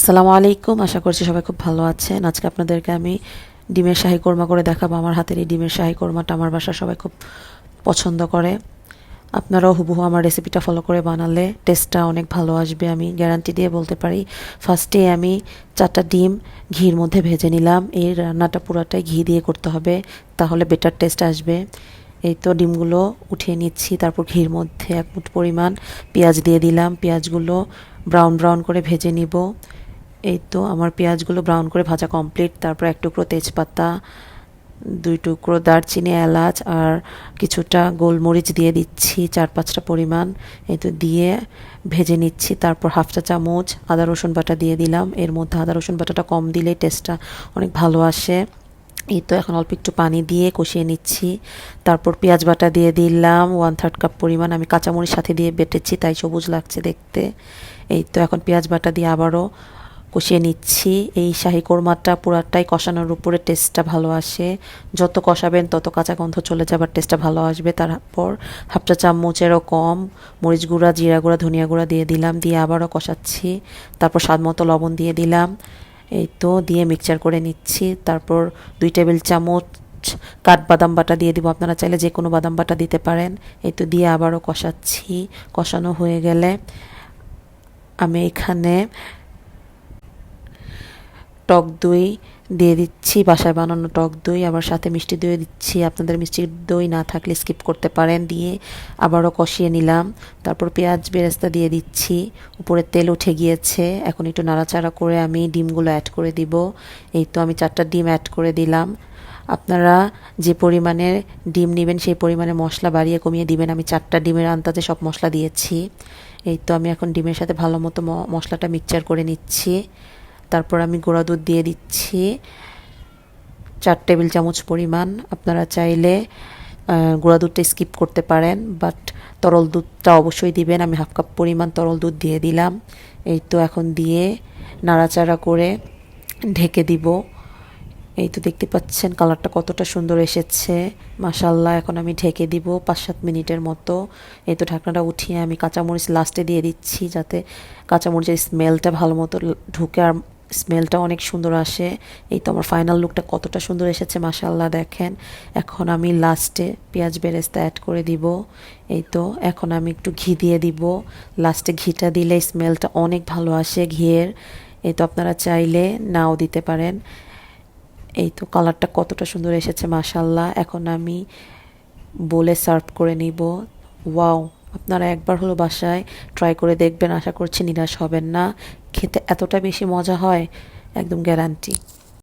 আসসালামু আলাইকুম। আশা করছি সবাই খুব ভালো আছেন। আজকে আপনাদেরকে আমি ডিমের শাহী কোরমা করে দেখাবো। আমার হাতের এই ডিমের শাহী কোরমাটা আমার বাসার সবাই খুব পছন্দ করে। আপনারাও হুবহু আমার রেসিপিটা ফলো করে বানালে টেস্টটা অনেক ভালো আসবে, আমি গ্যারান্টি দিয়ে বলতে পারি। ফার্স্টে আমি 4টা ডিম ঘির মধ্যে ভেজে নিলাম। এই রান্নাটা পুরাটাই ঘি দিয়ে করতে হবে, তাহলে বেটার টেস্ট আসবে। এই তো ডিমগুলো উঠিয়ে নিচ্ছি, তারপর ঘির মধ্যে 1 মুঠ পরিমাণ পেঁয়াজ দিয়ে দিলাম। পেঁয়াজগুলো ব্রাউন ব্রাউন করে ভেজে নিব। এই তো আমার পেঁয়াজগুলো ব্রাউন করে ভাজা কমপ্লিট। তারপর 1 টুকরো তেজপাতা, 2 টুকরো দারচিনি, এলাচ আর কিছুটা গোলমরিচ দিয়ে দিচ্ছি 4-5টা পরিমাণ। এই তো দিয়ে ভেজে নিচ্ছি। তারপর 1/2 চা চামচ আদা রসুন বাটা দিয়ে দিলাম। এর মধ্যে আদা রসুন বাটাটা কম দিলেই টেস্টটা অনেক ভালো আসে। এই তো এখন অল্প একটু পানি দিয়ে কষিয়ে নিচ্ছি। তারপর পেঁয়াজ বাটা দিয়ে দিলাম 1/3 কাপ পরিমাণ। আমি কাঁচামরিচ সাথে দিয়ে বেটেছি, তাই সবুজ লাগছে দেখতে। এই তো এখন পেঁয়াজ বাটা দিয়ে আবারও কষিয়ে নিচ্ছি। এই শাহী কোরমাটা পুরাটাই কষানোর উপরে টেস্টটা ভালো আসে। যত কষাবেন তত কাঁচা গন্ধ চলে যাবার টেস্টটা ভালো আসবে। তারপর 1/2 চা চামচেরও কম মরিচ গুঁড়া, জিরা গুঁড়া, ধনিয়া গুঁড়া দিয়ে দিলাম। দিয়ে আবারও কষাচ্ছি। তারপর স্বাদ মতো লবণ দিয়ে দিলাম। এই তো দিয়ে মিক্সচার করে নিচ্ছি। তারপর 2 টেবিল চামচ কাঠবাদাম বাটা দিয়ে দিব। আপনারা চাইলে যে কোনো বাদাম বাটা দিতে পারেন। এই তো দিয়ে আবারও কষাচ্ছি। কষানো হয়ে গেলে আমি এখানে টক দই দিয়ে দিচ্ছি, বাসায় বানানো টক দই। আবার সাথে মিষ্টি দই দিচ্ছি, আপনাদের মিষ্টি দই না থাকলে স্কিপ করতে পারেন। দিয়ে আবারও কষিয়ে নিলাম। তারপর পেঁয়াজ বেরেস্তা দিয়ে দিচ্ছি। উপরে তেল উঠে গিয়েছে। এখন একটু নাড়াচাড়া করে আমি ডিমগুলো অ্যাড করে দিব। এই তো আমি 4টা ডিম অ্যাড করে দিলাম। আপনারা যে পরিমাণে ডিম নেবেন সেই পরিমাণে মশলা বাড়িয়ে কমিয়ে দিবেন। আমি 4টা ডিমের আন্দাজে সব মশলা দিয়েছি। এই তো আমি এখন ডিমের সাথে ভালো মতো মশলাটা মিক্সচার করে নিচ্ছি। তারপর আমি গুঁড়া দুধ দিয়ে দিচ্ছি 4 টেবিল চামচ পরিমাণ। আপনারা চাইলে গুঁড়া দুধটা স্কিপ করতে পারেন, বাট তরল দুধটা অবশ্যই দিবেন। আমি 1/2 কাপ পরিমাণ তরল দুধ দিয়ে দিলাম। এই তো এখন দিয়ে নাড়াচাড়া করে ঢেকে দিব। এই তো দেখতে পাচ্ছেন কালারটা কতটা সুন্দর এসেছে, মাশাআল্লাহ। এখন আমি ঢেকে দিব 5-7 মিনিটের মতো। এই তো ঢাকনাটা উঠিয়ে আমি কাঁচামরিচ লাস্টে দিয়ে দিচ্ছি, যাতে কাঁচামরিচের স্মেলটা ভালো মতো ঢুকে আর স্মেলটা অনেক সুন্দর আসে। এই তো আমার ফাইনাল লুকটা কতটা সুন্দর এসেছে, মাশাআল্লাহ দেখেন। এখন আমি লাস্টে পেঁয়াজ বেরেস্তা অ্যাড করে দিব। এই তো এখন আমি একটু ঘি দিয়ে দিব। লাস্টে ঘিটা দিলে স্মেলটা অনেক ভালো আসে ঘিয়ের। এই তো আপনারা চাইলে নাও দিতে পারেন। এই তো কালারটা কতটা সুন্দর এসেছে, মাশাআল্লাহ। এখন আমি বলে সার্ভ করে নিব। ওয়াও! আপনারা একবার হলো বাসায় ট্রাই করে দেখবেন, আশা করছি নিরাশ হবেন না। খেতে এতটা বেশি মজা হয়, একদম গ্যারান্টি।